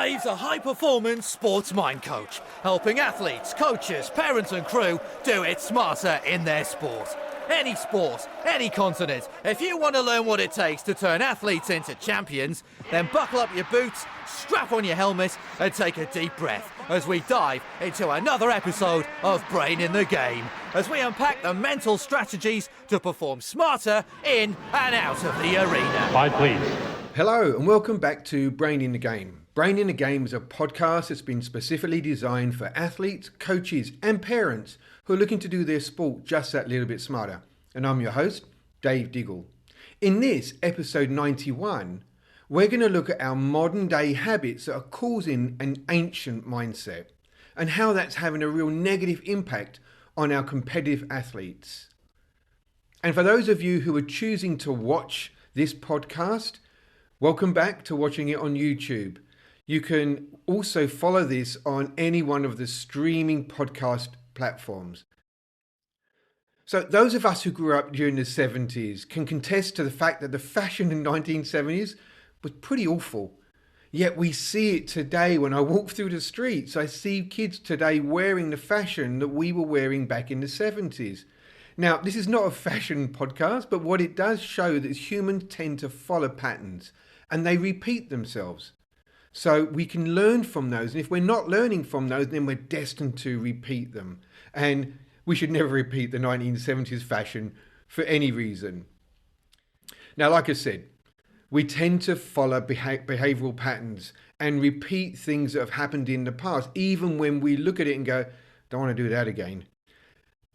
Dave's a high-performance sports mind coach, helping athletes, coaches, parents and crew do it smarter in their sport. Any sport, any continent, if you want to learn what it takes to turn athletes into champions, then buckle up your boots, strap on your helmet and take a deep breath as we dive into another episode of Brain in the Game, as we unpack the mental strategies to perform smarter in and out of the arena. Slide, please. Hello and welcome back to Brain in the Game. Brain in the Game is a podcast that's been specifically designed for athletes, coaches and parents who are looking to do their sport just that little bit smarter. And I'm your host, Dave Diggle. In this episode 91, we're going to look at our modern day habits that are causing an ancient mindset and how that's having a real negative impact on our competitive athletes. And for those of you who are choosing to watch this podcast, welcome back to watching it on YouTube. You can also follow this on any one of the streaming podcast platforms. So those of us who grew up during the 70s can contest to the fact that the fashion in the 1970s was pretty awful. Yet we see it today when I walk through the streets. I see kids today wearing the fashion that we were wearing back in the 70s. Now, this is not a fashion podcast, but what it does show is humans tend to follow patterns and they repeat themselves. So we can learn from those. And if we're not learning from those, then we're destined to repeat them. And we should never repeat the 1970s fashion for any reason. Now, like I said, we tend to follow behavioral patterns and repeat things that have happened in the past, even when we look at it and go, don't want to do that again.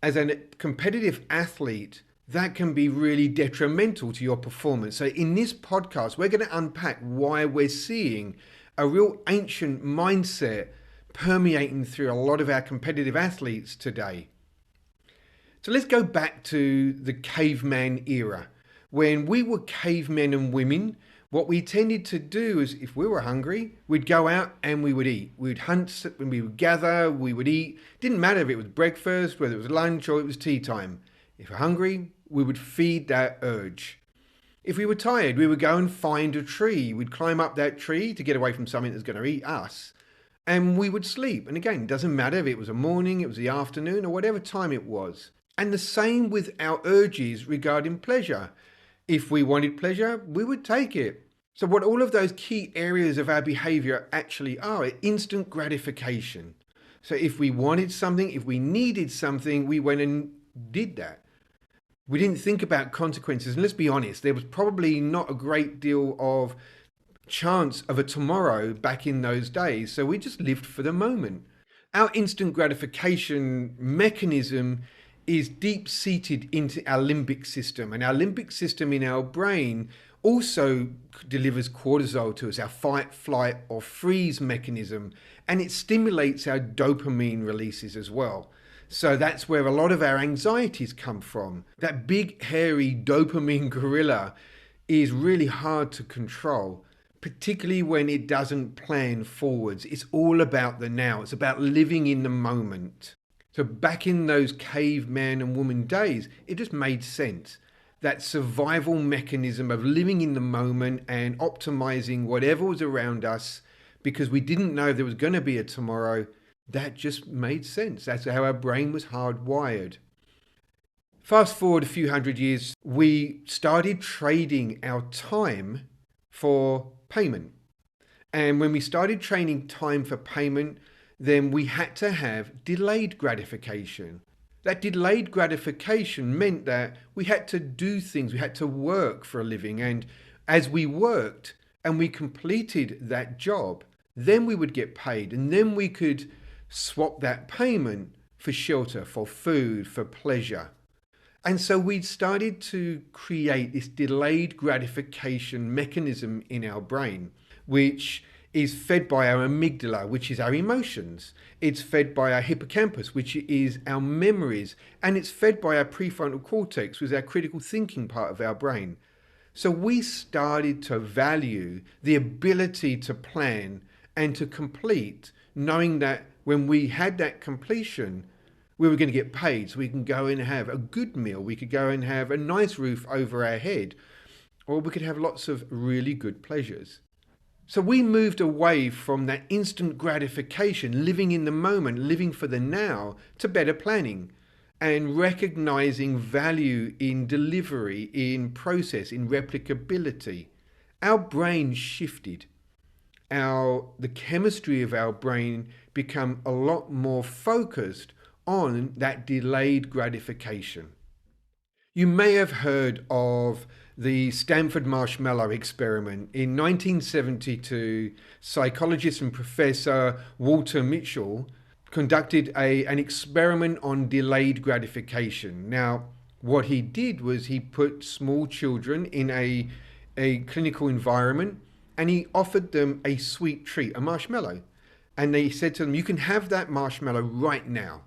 As a competitive athlete, that can be really detrimental to your performance. So in this podcast, we're going to unpack why we're seeing a real ancient mindset permeating through a lot of our competitive athletes today. So let's go back to the caveman era. When we were cavemen and women, what we tended to do is if we were hungry, we'd go out and we would eat. We'd hunt, when we would gather, we would eat. Didn't matter if it was breakfast, whether it was lunch or it was tea time. If we're hungry, we would feed that urge. If we were tired, we would go and find a tree. We'd climb up that tree to get away from something that's going to eat us. And we would sleep. And again, it doesn't matter if it was a morning, it was the afternoon, or whatever time it was. And the same with our urges regarding pleasure. If we wanted pleasure, we would take it. So what all of those key areas of our behavior actually are instant gratification. So if we wanted something, if we needed something, we went and did that. We didn't think about consequences. And let's be honest, there was probably not a great deal of chance of a tomorrow back in those days. So we just lived for the moment. Our instant gratification mechanism is deep-seated into our limbic system. And our limbic system in our brain also delivers cortisol to us, our fight, flight or freeze mechanism. And it stimulates our dopamine releases as well. So that's where a lot of our anxieties come from. That big, hairy dopamine gorilla is really hard to control, particularly when it doesn't plan forwards. It's all about the now. It's about living in the moment. So back in those caveman and woman days, it just made sense. That survival mechanism of living in the moment and optimizing whatever was around us because we didn't know if there was going to be a tomorrow. That just made sense. That's how our brain was hardwired. Fast forward a few hundred years, we started trading our time for payment. And when we started trading time for payment, then we had to have delayed gratification. That delayed gratification meant that we had to do things, we had to work for a living. And as we worked and we completed that job, then we would get paid and then we could swap that payment for shelter, for food, for pleasure. And so we started to create this delayed gratification mechanism in our brain, which is fed by our amygdala, which is our emotions. It's fed by our hippocampus, which is our memories. And it's fed by our prefrontal cortex, which is our critical thinking part of our brain. So we started to value the ability to plan and to complete, knowing that when we had that completion, we were going to get paid. So we can go and have a good meal. We could go and have a nice roof over our head, or we could have lots of really good pleasures. So we moved away from that instant gratification, living in the moment, living for the now, to better planning and recognizing value in delivery, in process, in replicability. Our brain shifted. The chemistry of our brain become a lot more focused on that delayed gratification. You may have heard of the Stanford marshmallow experiment. In 1972, psychologist and professor Walter Mitchell conducted an experiment on delayed gratification. Now, what he did was he put small children in a clinical environment and he offered them a sweet treat, a marshmallow. And they said to them, you can have that marshmallow right now.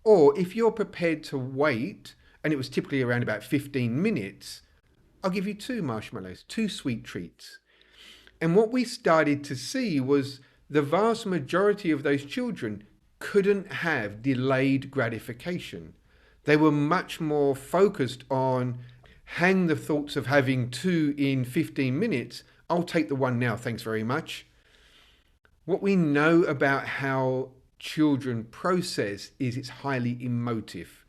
Or if you're prepared to wait, and it was typically around about 15 minutes, I'll give you 2 marshmallows, 2 sweet treats. And what we started to see was the vast majority of those children couldn't have delayed gratification. They were much more focused on, hang the thoughts of having 2 in 15 minutes, I'll take the 1 now, thanks very much. What we know about how children process is it's highly emotive.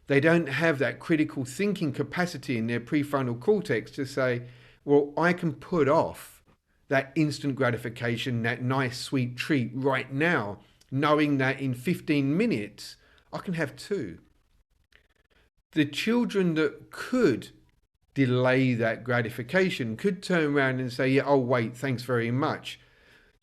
They don't have that critical thinking capacity in their prefrontal cortex to say, well, I can put off that instant gratification, that nice sweet treat right now, knowing that in 15 minutes, I can have 2. The children that could delay that gratification could turn around and say, yeah, oh, wait, thanks very much.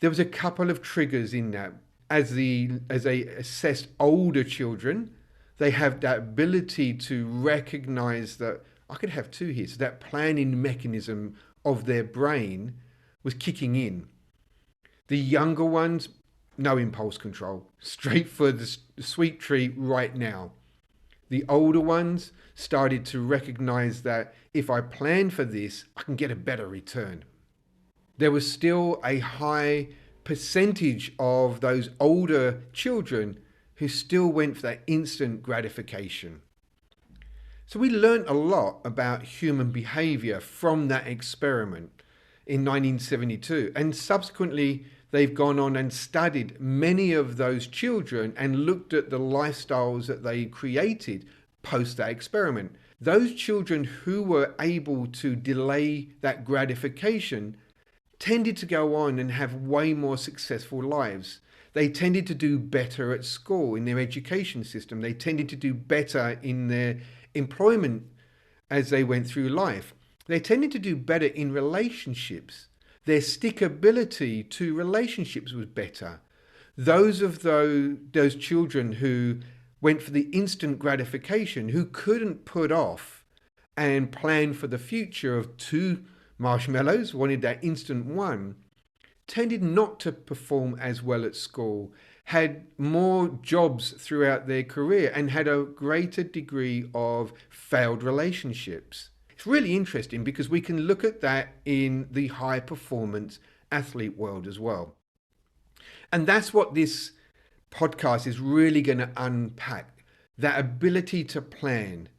There was a couple of triggers in that. As they assessed older children, they have that ability to recognize that I could have 2 here. So that planning mechanism of their brain was kicking in. The younger ones, no impulse control, straight for the sweet treat right now. The older ones started to recognize that if I plan for this, I can get a better return. There was still a high percentage of those older children who still went for that instant gratification. So we learned a lot about human behavior from that experiment in 1972, and subsequently they've gone on and studied many of those children and looked at the lifestyles that they created post that experiment. Those children who were able to delay that gratification tended to go on and have way more successful lives. They tended to do better at school, in their education system. They tended to do better in their employment as they went through life. They tended to do better in relationships. Their stickability to relationships was better. Those children who went for the instant gratification, who couldn't put off and plan for the future of 2 marshmallows, wanted that instant 1, tended not to perform as well at school, had more jobs throughout their career, and had a greater degree of failed relationships. It's really interesting because we can look at that in the high performance athlete world as well. And that's what this podcast is really going to unpack, that ability to plan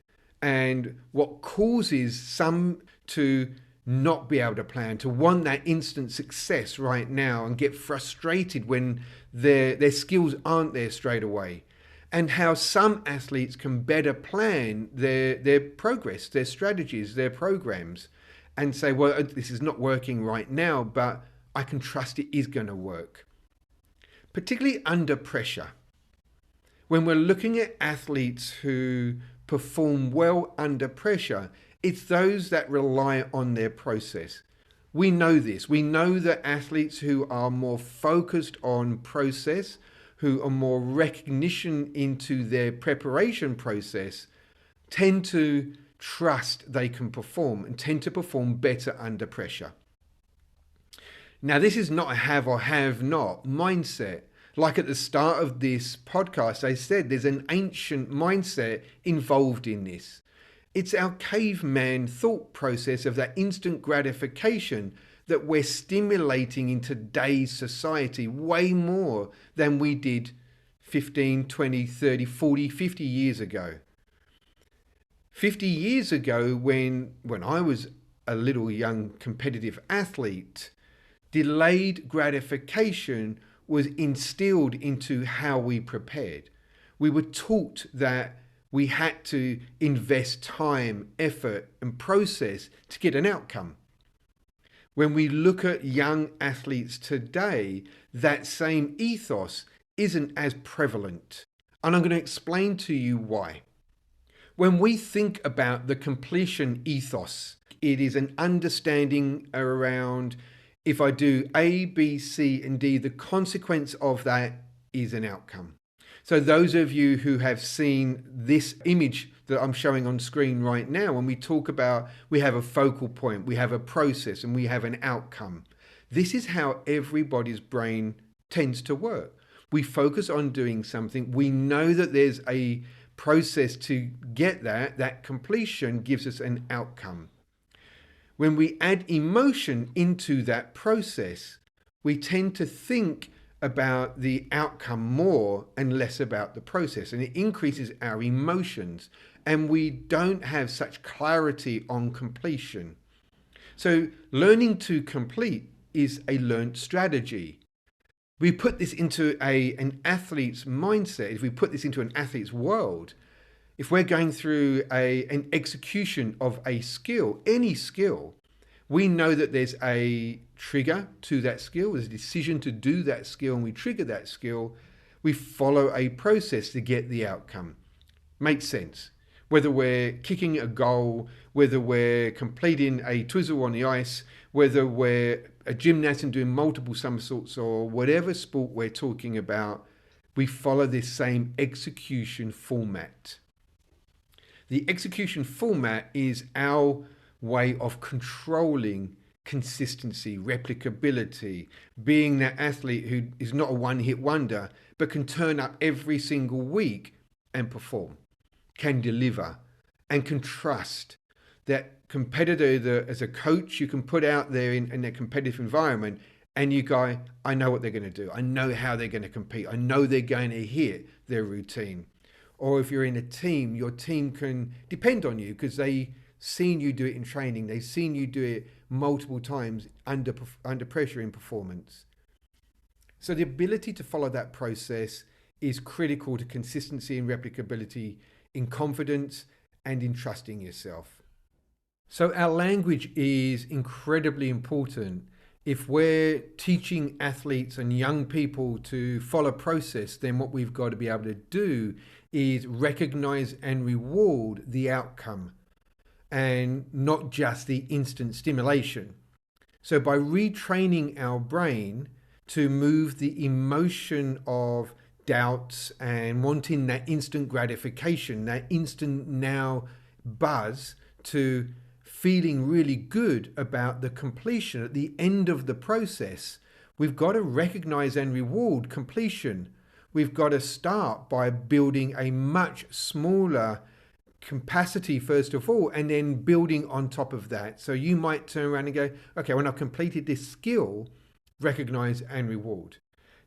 and what causes some to not be able to plan, to want that instant success right now and get frustrated when their skills aren't there straight away, and how some athletes can better plan their progress, their strategies, their programs, and say, well, this is not working right now, but I can trust it is going to work. Particularly under pressure. When we're looking at athletes who perform well under pressure, it's those that rely on their process. We know this. We know that athletes who are more focused on process, who are more recognition into their preparation process, tend to trust they can perform and tend to perform better under pressure. Now, this is not a have or have not mindset. Like at the start of this podcast, I said there's an ancient mindset involved in this. It's our caveman thought process of that instant gratification that we're stimulating in today's society way more than we did 15, 20, 30, 40, 50 years ago. 50 years ago, when I was a little young competitive athlete, Delayed gratification was instilled into how we prepared. We were taught that we had to invest time, effort, and process to get an outcome. When we look at young athletes today, that same ethos isn't as prevalent. And I'm going to explain to you why. When we think about the completion ethos, it is an understanding around if I do A, B, C, and D, the consequence of that is an outcome. So those of you who have seen this image that I'm showing on screen right now, when we talk about we have a focal point, we have a process, and we have an outcome. This is how everybody's brain tends to work. We focus on doing something. We know that there's a process to get that completion gives us an outcome. When we add emotion into that process, we tend to think about the outcome more and less about the process, and it increases our emotions, and we don't have such clarity on completion. So learning to complete is a learned strategy. We put this into an athlete's mindset. If we put this into an athlete's world, if we're going through an execution of a skill, any skill, we know that there's a trigger to that skill, there's a decision to do that skill, and we trigger that skill. We follow a process to get the outcome. Makes sense. Whether we're kicking a goal, whether we're completing a twizzle on the ice, whether we're a gymnast and doing multiple somersaults, or whatever sport we're talking about, we follow this same execution format. The execution format is our way of controlling consistency, replicability, being that athlete who is not a one-hit wonder, but can turn up every single week and perform, can deliver, and can trust that competitor that as a coach you can put out there in a competitive environment, and you go, I know what they're going to do. I know how they're going to compete. I know they're going to hit their routine. Or if you're in a team, your team can depend on you because they've seen you do it in training. They've seen you do it multiple times under pressure in performance. So the ability to follow that process is critical to consistency and replicability in confidence and in trusting yourself. So our language is incredibly important. If we're teaching athletes and young people to follow process, then what we've got to be able to do is recognize and reward the outcome and not just the instant stimulation. So by retraining our brain to move the emotion of doubts and wanting that instant gratification, that instant now buzz, to feeling really good about the completion at the end of the process, we've got to recognize and reward completion. We've got to start by building a much smaller capacity first of all, and then building on top of that. So you might turn around and go, okay, when I've completed this skill, recognize and reward.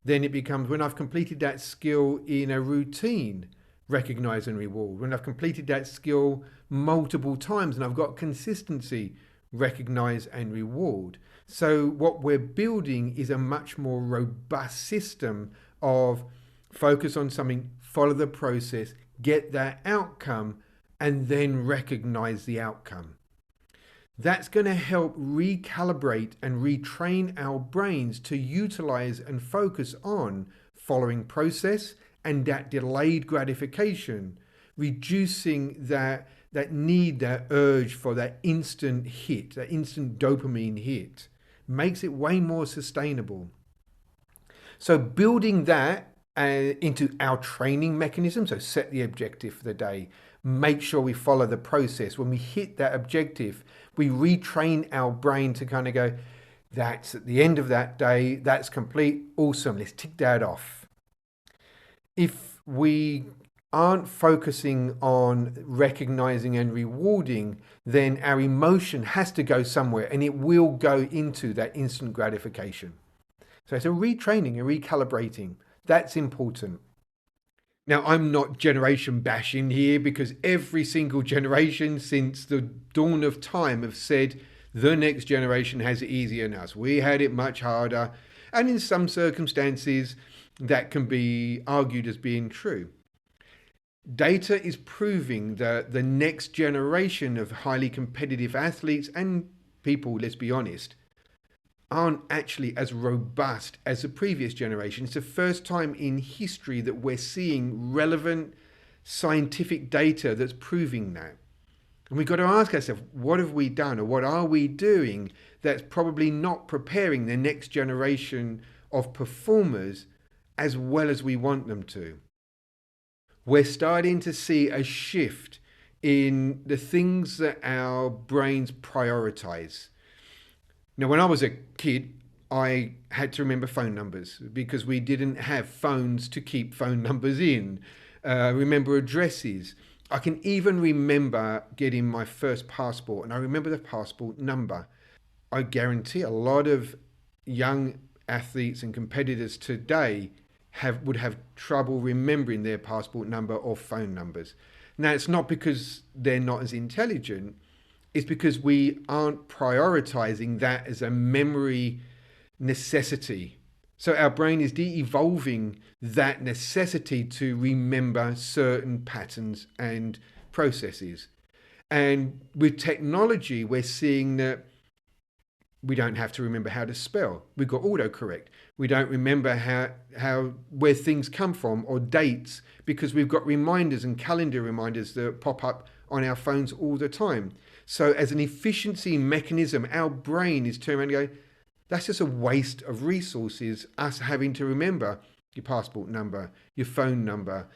Then it becomes, when I've completed that skill in a routine, recognize and reward. When I've completed that skill multiple times and I've got consistency, recognize and reward. So what we're building is a much more robust system of focus on something, follow the process, get that outcome, and then recognize the outcome. That's going to help recalibrate and retrain our brains to utilize and focus on following process and that delayed gratification, reducing that need, that urge for that instant hit, that instant dopamine hit, makes it way more sustainable. So building that into our training mechanism, so set the objective for the day, make sure we follow the process. When we hit that objective, we retrain our brain to kind of go, that's at the end of that day, that's complete, awesome, let's tick that off. If we aren't focusing on recognizing and rewarding, then our emotion has to go somewhere, and it will go into that instant gratification. So it's a retraining and recalibrating. That's important. Now, I'm not generation bashing here, because every single generation since the dawn of time have said The next generation has it easier than us. We had it much harder. And in some circumstances, that can be argued as being true. Data is proving that the next generation of highly competitive athletes and people, let's be honest, aren't actually as robust as the previous generation. It's the first time in history that we're seeing relevant scientific data that's proving that. And we've got to ask ourselves, what have we done or what are we doing that's probably not preparing the next generation of performers as well as we want them to? We're starting to see a shift in the things that our brains prioritize. Now, when I was a kid, I had to remember phone numbers because we didn't have phones to keep phone numbers in. Remember addresses. I can even remember getting my first passport, and I remember the passport number. I guarantee a lot of young athletes and competitors today would have trouble remembering their passport number or phone numbers. Now, it's not because they're not as intelligent. It's because we aren't prioritizing that as a memory necessity. So our brain is de-evolving that necessity to remember certain patterns and processes. And with technology, we're seeing that we don't have to remember how to spell. We've got autocorrect. We don't remember where things come from or dates because we've got reminders and calendar reminders that pop up on our phones all the time. So as an efficiency mechanism, our brain is turning around and going, that's just a waste of resources, us having to remember your passport number, your phone number,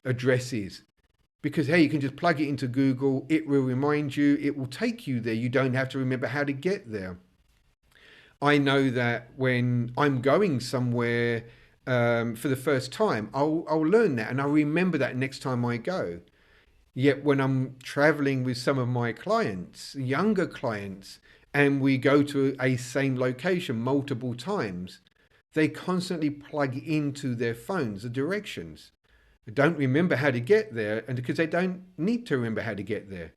addresses. Because, hey, you can just plug it into Google, it will remind you, it will take you there. You don't have to remember how to get there. I know that when I'm going somewhere for the first time, I'll learn that and I'll remember that next time I go. Yet when I'm traveling with some of my clients, younger clients, and we go to a same location multiple times, they constantly plug into their phones the directions. They don't remember how to get there, and because they don't need to remember how to get there.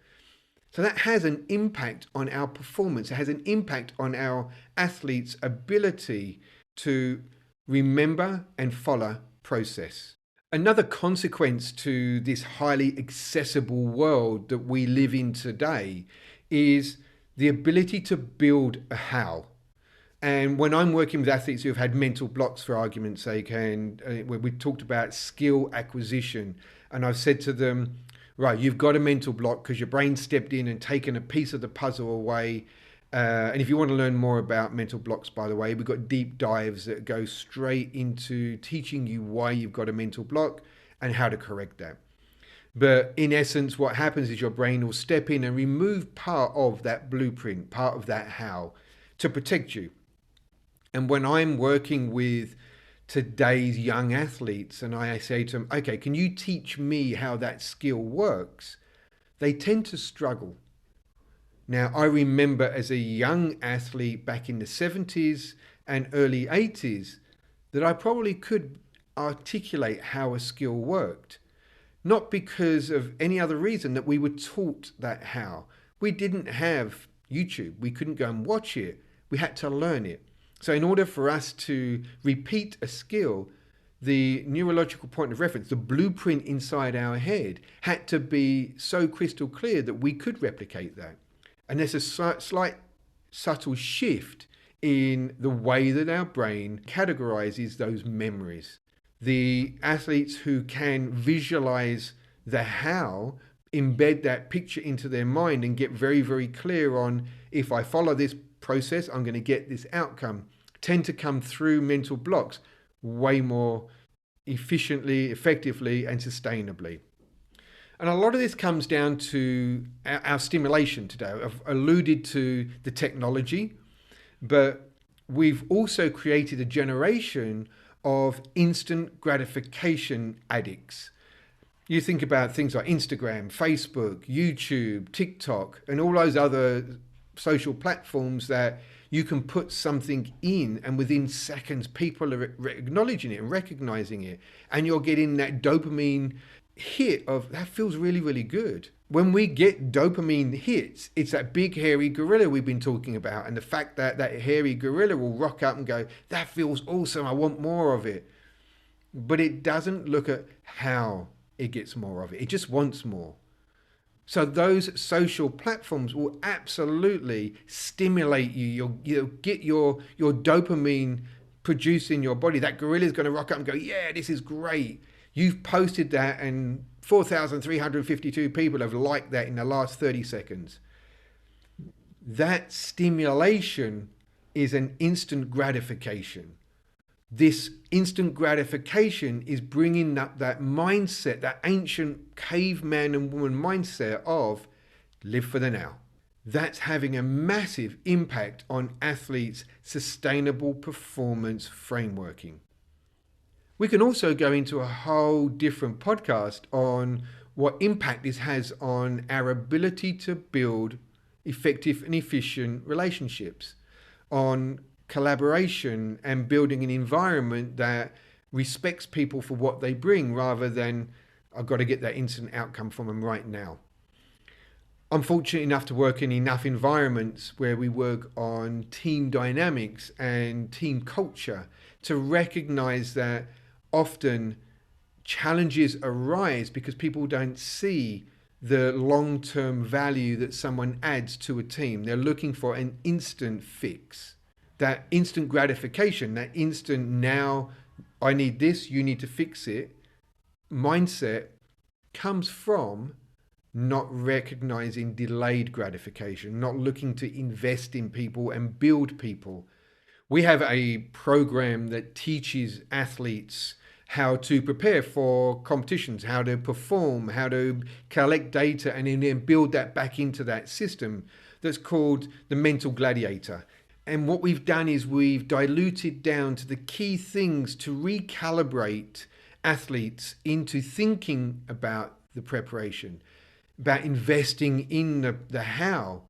So that has an impact on our performance. It has an impact on our athletes' ability to remember and follow process. Another consequence to this highly accessible world that we live in today is the ability to build a how. And when I'm working with athletes who have had mental blocks, for argument's sake, and when we talked about skill acquisition, and I've said to them, right, you've got a mental block because your brain stepped in and taken a piece of the puzzle away. And if you want to learn more about mental blocks, by the way, we've got deep dives that go straight into teaching you why you've got a mental block and how to correct that. But in essence, what happens is your brain will step in and remove part of that blueprint, part of that how, to protect you. And when I'm working with today's young athletes and I say to them, okay, can you teach me how that skill works? They tend to struggle. Now, I remember as a young athlete back in the 70s and early 80s that I probably could articulate how a skill worked. Not because of any other reason that we were taught that how. We didn't have YouTube. We couldn't go and watch it. We had to learn it. So in order for us to repeat a skill, the neurological point of reference, the blueprint inside our head, had to be so crystal clear that we could replicate that. And there's a slight subtle shift in the way that our brain categorizes those memories. The athletes who can visualize the how, embed that picture into their mind and get very, very clear on, if I follow this process, I'm going to get this outcome, tend to come through mental blocks way more efficiently, effectively, and sustainably. And a lot of this comes down to our stimulation today. I've alluded to the technology, but we've also created a generation of instant gratification addicts. You think about things like Instagram, Facebook, YouTube, TikTok, and all those other social platforms that you can put something in and within seconds people are acknowledging it and recognizing it, and you're getting that dopamine hit of that feels really, really good. When we get dopamine hits, it's that big hairy gorilla we've been talking about. And the fact that that hairy gorilla will rock up and go, that feels awesome, I want more of it. But it doesn't look at how it gets more of it. It just wants more. So those social platforms will absolutely stimulate you. You'll get your dopamine produced in your body. That gorilla is going to rock up and go, yeah, this is great. You've posted that and 4,352 people have liked that in the last 30 seconds. That stimulation is an instant gratification. This instant gratification is bringing up that mindset, that ancient caveman and woman mindset of live for the now. That's having a massive impact on athletes' sustainable performance frameworking. We can also go into a whole different podcast on what impact this has on our ability to build effective and efficient relationships, on collaboration and building an environment that respects people for what they bring rather than I've got to get that instant outcome from them right now. I'm fortunate enough to work in enough environments where we work on team dynamics and team culture to recognize that often challenges arise because people don't see the long-term value that someone adds to a team. They're looking for an instant fix. That instant gratification, that instant now I need this, you need to fix it mindset comes from not recognizing delayed gratification, not looking to invest in people and build people. We have a program that teaches athletes how to prepare for competitions, how to perform, how to collect data, and then build that back into that system that's called the Mental Gladiator. And what we've done is we've diluted down to the key things to recalibrate athletes into thinking about the preparation, about investing in the how.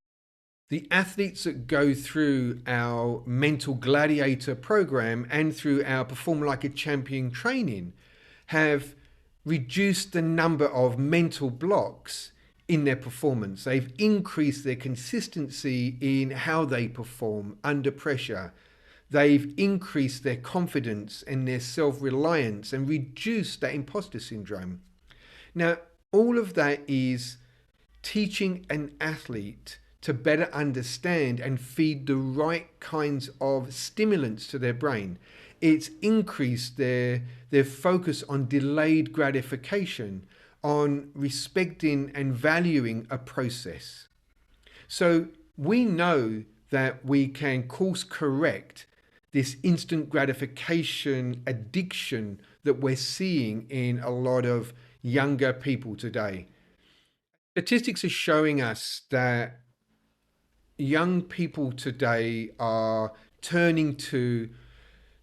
The athletes that go through our Mental Gladiator program and through our Perform Like a Champion training have reduced the number of mental blocks in their performance. They've increased their consistency in how they perform under pressure. They've increased their confidence and their self-reliance and reduced that imposter syndrome. Now, all of that is teaching an athlete to better understand and feed the right kinds of stimulants to their brain. It's increased their focus on delayed gratification, on respecting and valuing a process. So we know that we can course correct this instant gratification addiction that we're seeing in a lot of younger people today. Statistics are showing us that young people today are turning to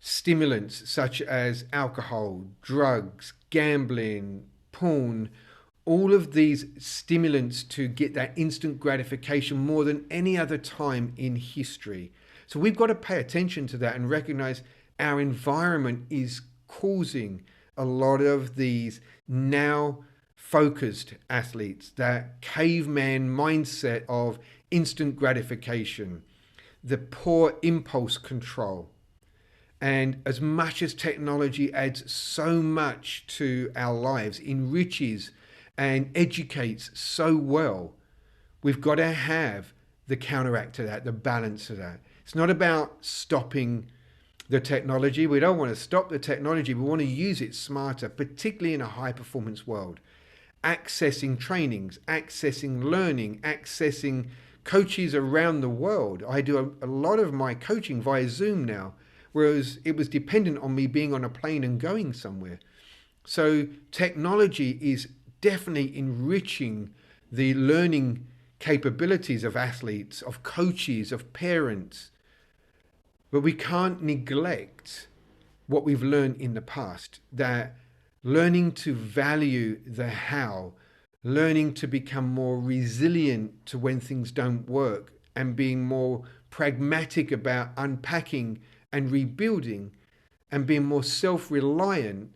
stimulants such as alcohol, drugs, gambling, porn, all of these stimulants to get that instant gratification more than any other time in history. So we've got to pay attention to that and recognize our environment is causing a lot of these now focused athletes, that caveman mindset of instant gratification, the poor impulse control. And as much as technology adds so much to our lives, enriches and educates so well, we've got to have the counteract to that, the balance to that. It's not about stopping the technology. We don't want to stop the technology. We want to use it smarter, particularly in a high performance world. Accessing trainings, accessing learning, accessing coaches around the world. I do a lot of my coaching via Zoom now, whereas it was dependent on me being on a plane and going somewhere. So technology is definitely enriching the learning capabilities of athletes, of coaches, of parents. But we can't neglect what we've learned in the past, that learning to value the how, learning to become more resilient to when things don't work, and being more pragmatic about unpacking and rebuilding, and being more self-reliant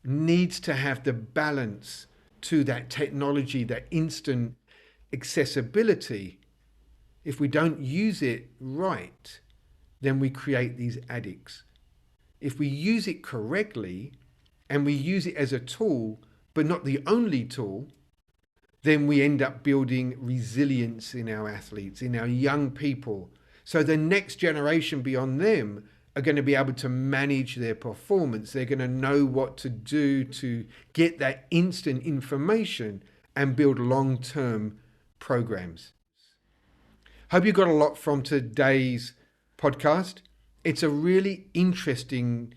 needs to have the balance to that technology, that instant accessibility, if we don't use it right, then we create these addicts. If we use it correctly and we use it as a tool, but not the only tool, then we end up building resilience in our athletes, in our young people. So the next generation beyond them are going to be able to manage their performance. They're going to know what to do to get that instant information and build long-term programs. Hope you got a lot from today's podcast. It's a really interesting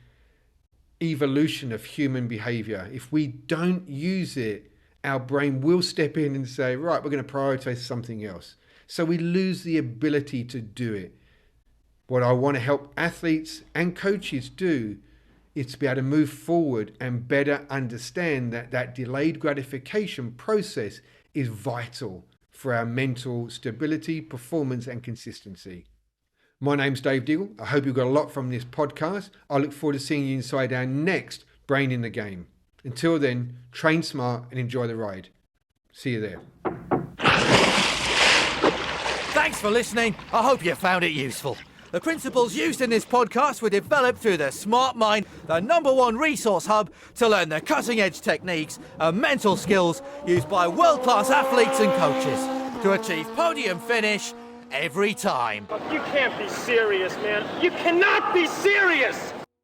evolution of human behavior. If we don't use it, our brain will step in and say, right, we're going to prioritize something else. So we lose the ability to do it. What I want to help athletes and coaches do is to be able to move forward and better understand that that delayed gratification process is vital for our mental stability, performance, and consistency. My name's Dave Diggle. I hope you got a lot from this podcast. I look forward to seeing you inside our next Brain in the Game. Until then, train smart and enjoy the ride. See you there. Thanks for listening. I hope you found it useful. The principles used in this podcast were developed through the Smart Mind, the #1 resource hub to learn the cutting-edge techniques and mental skills used by world-class athletes and coaches to achieve podium finish every time. You can't be serious, man. You cannot be serious!